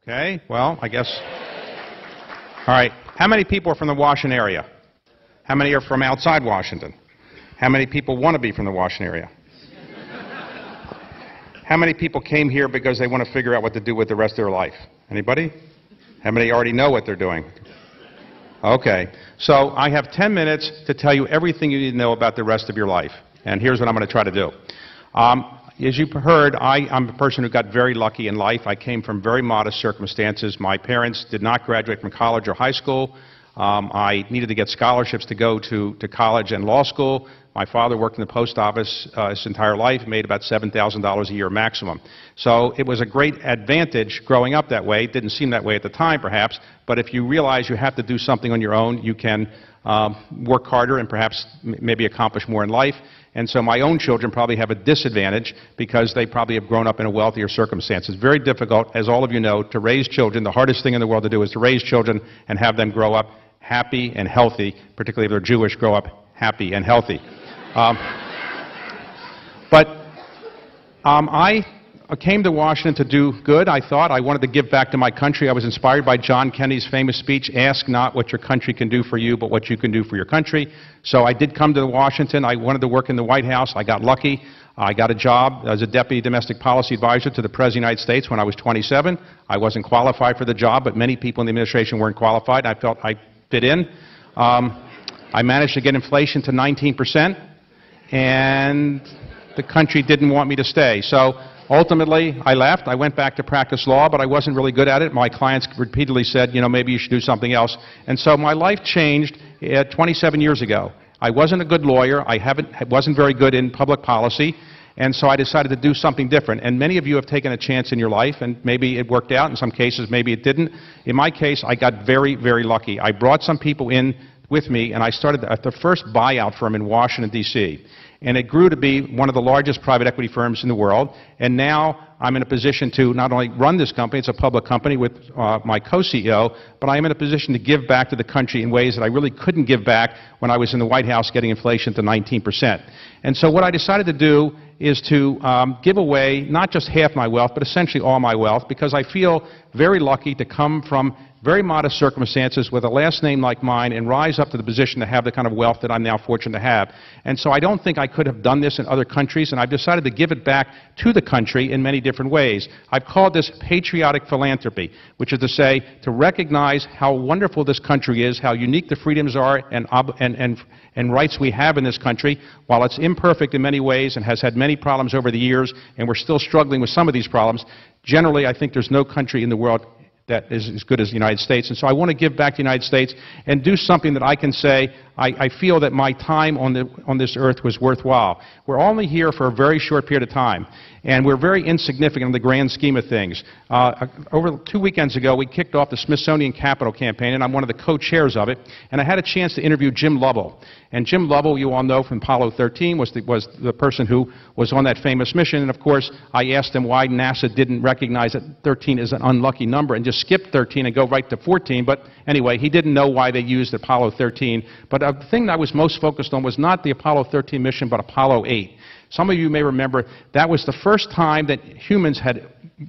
Okay, well, I guess. All right, how many people are from the Washington area? How many are from outside Washington? How many people want to be from the Washington area? How many people came here because they want to figure out what to do with the rest of their life? Anybody? How many already know what they're doing? Okay, so I have 10 minutes to tell you everything you need to know about the rest of your life. And here's what I'm going to try to do. As you've heard, I'm a person who got very lucky in life. I came from very modest circumstances. My parents did not graduate from college or high school. I needed to get scholarships to go to college and law school. My father worked in the post office his entire life, made about $7,000 a year maximum. So it was a great advantage growing up that way. It didn't seem that way at the time, perhaps, but if you realize you have to do something on your own, you can work harder and perhaps maybe accomplish more in life. And so my own children probably have a disadvantage because they probably have grown up in a wealthier circumstance. It's very difficult, as all of you know, to raise children. The hardest thing in the world to do is to raise children and have them grow up happy and healthy, particularly if they're Jewish, grow up happy and healthy. I came to Washington to do good. I thought I wanted to give back to my country. I was inspired by John Kennedy's famous speech, "Ask not what your country can do for you, but what you can do for your country." So I did come to Washington. I wanted to work in the White House. I got lucky. I got a job as a Deputy Domestic Policy Advisor to the President of the United States when I was 27. I wasn't qualified for the job, but many people in the administration weren't qualified. I felt I fit in. I managed to get inflation to 19%, and the country didn't want me to stay. So ultimately, I left. I went back to practice law, but I wasn't really good at it. My clients repeatedly said, you know, maybe you should do something else. And so my life changed 27 years ago. I wasn't a good lawyer. I wasn't very good in public policy. And so I decided to do something different. And many of you have taken a chance in your life, and maybe it worked out. In some cases, maybe it didn't. In my case, I got very, very lucky. I brought some people in with me, and I started at the first buyout firm in Washington, D.C. And it grew to be one of the largest private equity firms in the world. And now I'm in a position to not only run this company, it's a public company with my co-CEO, but I'm in a position to give back to the country in ways that I really couldn't give back when I was in the White House getting inflation to 19%. And so what I decided to do is to give away not just half my wealth, but essentially all my wealth, because I feel very lucky to come from very modest circumstances with a last name like mine and rise up to the position to have the kind of wealth that I'm now fortunate to have. And so I don't think I could have done this in other countries, and I've decided to give it back to the country in many different ways. I've called this patriotic philanthropy, which is to say, to recognize how wonderful this country is, how unique the freedoms are and rights we have in this country. While it's imperfect in many ways and has had many problems over the years, and we're still struggling with some of these problems, generally I think there's no country in the world that is as good as the United States. And so I want to give back to the United States and do something that I can say, I feel that my time on this earth was worthwhile. We're only here for a very short period of time, and we're very insignificant in the grand scheme of things. Over 2 weekends ago, we kicked off the Smithsonian Capital Campaign, and I'm one of the co-chairs of it, and I had a chance to interview Jim Lovell. And Jim Lovell, you all know from Apollo 13, was the person who was on that famous mission, and of course, I asked him why NASA didn't recognize that 13 is an unlucky number and just skip 13 and go right to 14, but anyway, he didn't know why they used Apollo 13, but the thing that I was most focused on was not the Apollo 13 mission, but Apollo 8. Some of you may remember that was the first time that humans had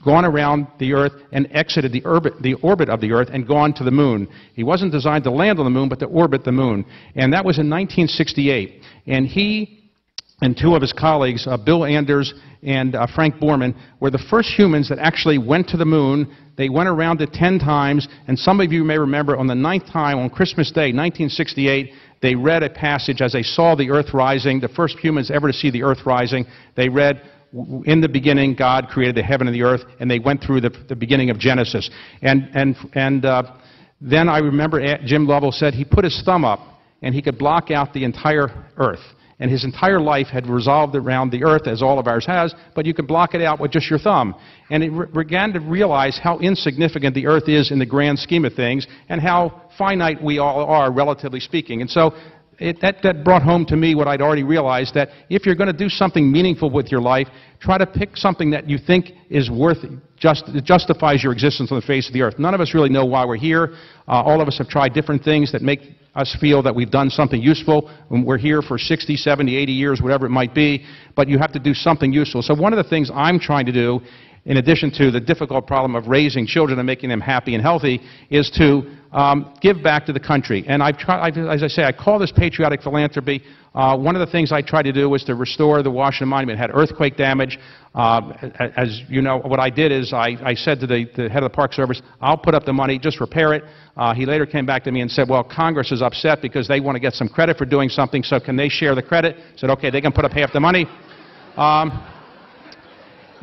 gone around the Earth and exited the orbit of the Earth and gone to the moon. He wasn't designed to land on the moon, but to orbit the moon. And that was in 1968. And he and two of his colleagues, Bill Anders and Frank Borman, were the first humans that actually went to the moon. They went around it 10 times, and some of you may remember on the 9th time, on Christmas Day, 1968, they read a passage as they saw the earth rising, the first humans ever to see the earth rising. They read, "In the beginning, God created the heaven and the earth," and they went through the beginning of Genesis. And then I remember Jim Lovell said he put his thumb up, and he could block out the entire earth. And his entire life had revolved around the earth, as all of ours has, but you could block it out with just your thumb. And it began to realize how insignificant the earth is in the grand scheme of things, and how finite we all are, relatively speaking. And so that brought home to me what I'd already realized, that if you're going to do something meaningful with your life, try to pick something that you think is justifies your existence on the face of the earth. None of us really know why we're here. All of us have tried different things that make us feel that we've done something useful. We're here for 60, 70, 80 years, whatever it might be, but you have to do something useful. So one of the things I'm trying to do in addition to the difficult problem of raising children and making them happy and healthy, is to give back to the country. And as I say, I call this patriotic philanthropy. One of the things I tried to do was to restore the Washington Monument. It had earthquake damage. As you know, what I did is I said to the head of the Park Service, I'll put up the money, just repair it. He later came back to me and said, well, Congress is upset because they want to get some credit for doing something, so can they share the credit? I said, okay, they can put up half the money.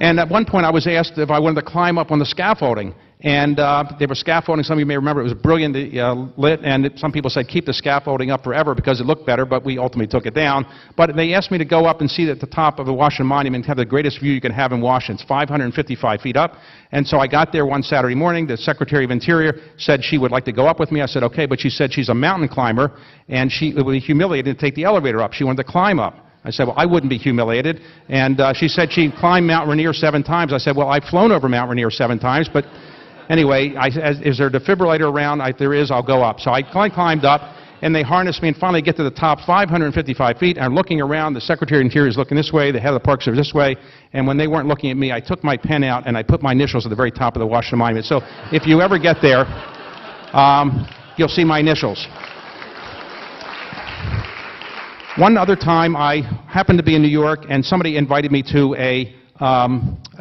And at one point I was asked if I wanted to climb up on the scaffolding. And there was scaffolding, some of you may remember, it was brilliantly lit, and some people said keep the scaffolding up forever because it looked better, but we ultimately took it down. But they asked me to go up and see at the top of the Washington Monument, have the greatest view you can have in Washington. It's 555 feet up. And so I got there one Saturday morning. The Secretary of Interior said she would like to go up with me. I said, okay, but she said she's a mountain climber, and it would be humiliating to take the elevator up. She wanted to climb up. I said, well, I wouldn't be humiliated. And she said she climbed Mount Rainier 7 times. I said, well, I've flown over Mount Rainier 7 times, but anyway, is there a defibrillator around? There is, I'll go up. So I climbed up, and they harnessed me and finally get to the top 555 feet. And I'm looking around. The Secretary of Interior is looking this way. The head of the Park Service this way. And when they weren't looking at me, I took my pen out and I put my initials at the very top of the Washington Monument. So if you ever get there, you'll see my initials. One other time, I happened to be in New York, and somebody invited me to a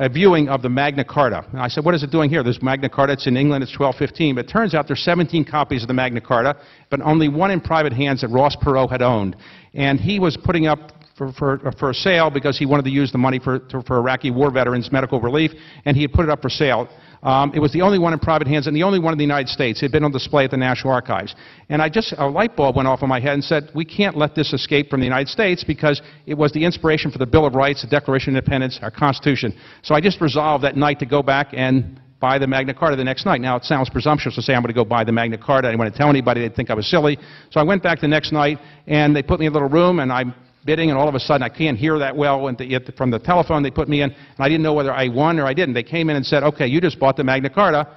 viewing of the Magna Carta. And I said, what is it doing here? There's Magna Carta. It's in England. It's 1215. But it turns out there's 17 copies of the Magna Carta, but only one in private hands that Ross Perot had owned. And he was putting up for a sale because he wanted to use the money for Iraqi war veterans' medical relief, and he had put it up for sale. It was the only one in private hands and the only one in the United States. It had been on display at the National Archives. And a light bulb went off in my head and said, we can't let this escape from the United States because it was the inspiration for the Bill of Rights, the Declaration of Independence, our Constitution. So I just resolved that night to go back and buy the Magna Carta the next night. Now, it sounds presumptuous to say I'm going to go buy the Magna Carta. I didn't want to tell anybody. They'd think I was silly. So I went back the next night, and they put me in a little room, and I'm bidding, and all of a sudden I can't hear that well from the telephone they put me in, and I didn't know whether I won or I didn't. They came in and said, okay, you just bought the Magna Carta.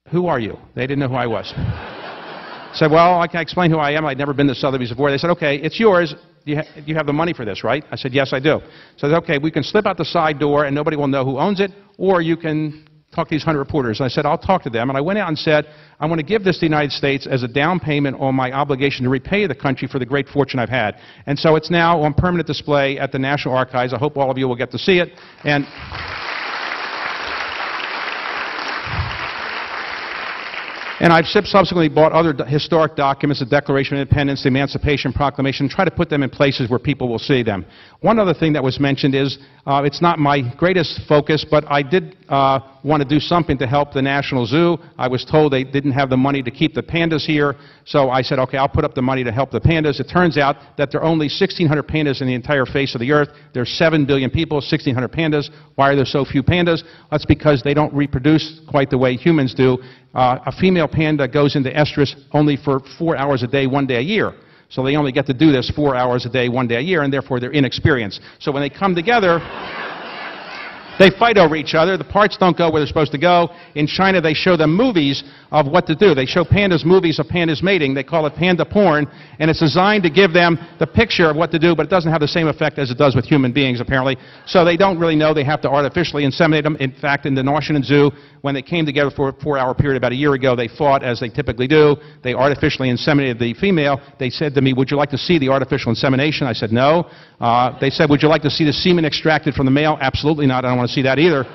Who are you? They didn't know who I was. I said, well, I can explain who I am. I'd never been to Sotheby's before. They said, okay, it's yours. You have the money for this, right? I said, yes, I do. So they said, okay, we can slip out the side door and nobody will know who owns it, or you can talk to these 100 reporters. And I said, I'll talk to them. And I went out and said, I want to give this to the United States as a down payment on my obligation to repay the country for the great fortune I've had. And so it's now on permanent display at the National Archives. I hope all of you will get to see it. And I've subsequently bought other historic documents, the Declaration of Independence, the Emancipation Proclamation, and try to put them in places where people will see them. One other thing that was mentioned is, it's not my greatest focus, but I did want to do something to help the National Zoo. I was told they didn't have the money to keep the pandas here, so I said, okay, I'll put up the money to help the pandas. It turns out that there are only 1,600 pandas in the entire face of the earth. There's 7 billion people, 1,600 pandas. Why are there so few pandas? That's because they don't reproduce quite the way humans do. A female panda goes into estrus only for 4 hours a day, 1 day a year. So they only get to do this 4 hours a day, 1 day a year, and therefore they're inexperienced. So when they come together, they fight over each other. The parts don't go where they're supposed to go. In China, they show them movies of what to do. They show pandas movies of pandas mating. They call it panda porn, and it's designed to give them the picture of what to do, but it doesn't have the same effect as it does with human beings, apparently. So they don't really know. They have to artificially inseminate them. In fact, in the Washington Zoo, when they came together for a 4-hour period about a year ago, they fought, as they typically do. They artificially inseminated the female. They said to me, would you like to see the artificial insemination? I said, no. They said, would you like to see the semen extracted from the male? Absolutely not. I don't want to see that either.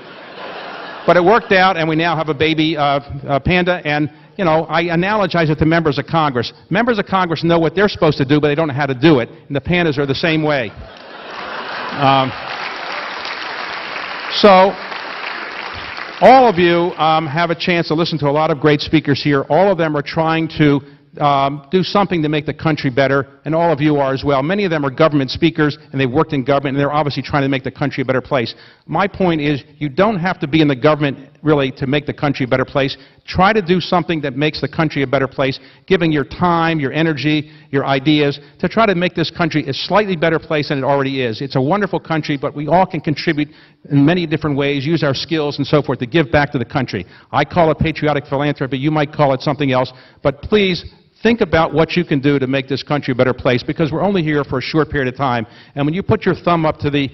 But it worked out, and we now have a baby panda, and, you know, I analogize it to members of Congress. Members of Congress know what they're supposed to do, but they don't know how to do it, and the pandas are the same way. So, all of you have a chance to listen to a lot of great speakers here. All of them are trying to do something to make the country better, and all of you are as well. Many of them are government speakers, and they've worked in government, and they're obviously trying to make the country a better place. My point is, you don't have to be in the government, really, to make the country a better place. Try to do something that makes the country a better place, giving your time, your energy, your ideas, to try to make this country a slightly better place than it already is. It's a wonderful country, but we all can contribute in many different ways, use our skills and so forth to give back to the country. I call it patriotic philanthropy. You might call it something else, but please think about what you can do to make this country a better place, because we're only here for a short period of time. And when you put your thumb up to the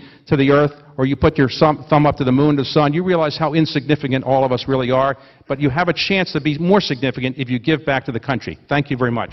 earth, or you put your thumb up to the moon, the sun, you realize how insignificant all of us really are. But you have a chance to be more significant if you give back to the country. Thank you very much.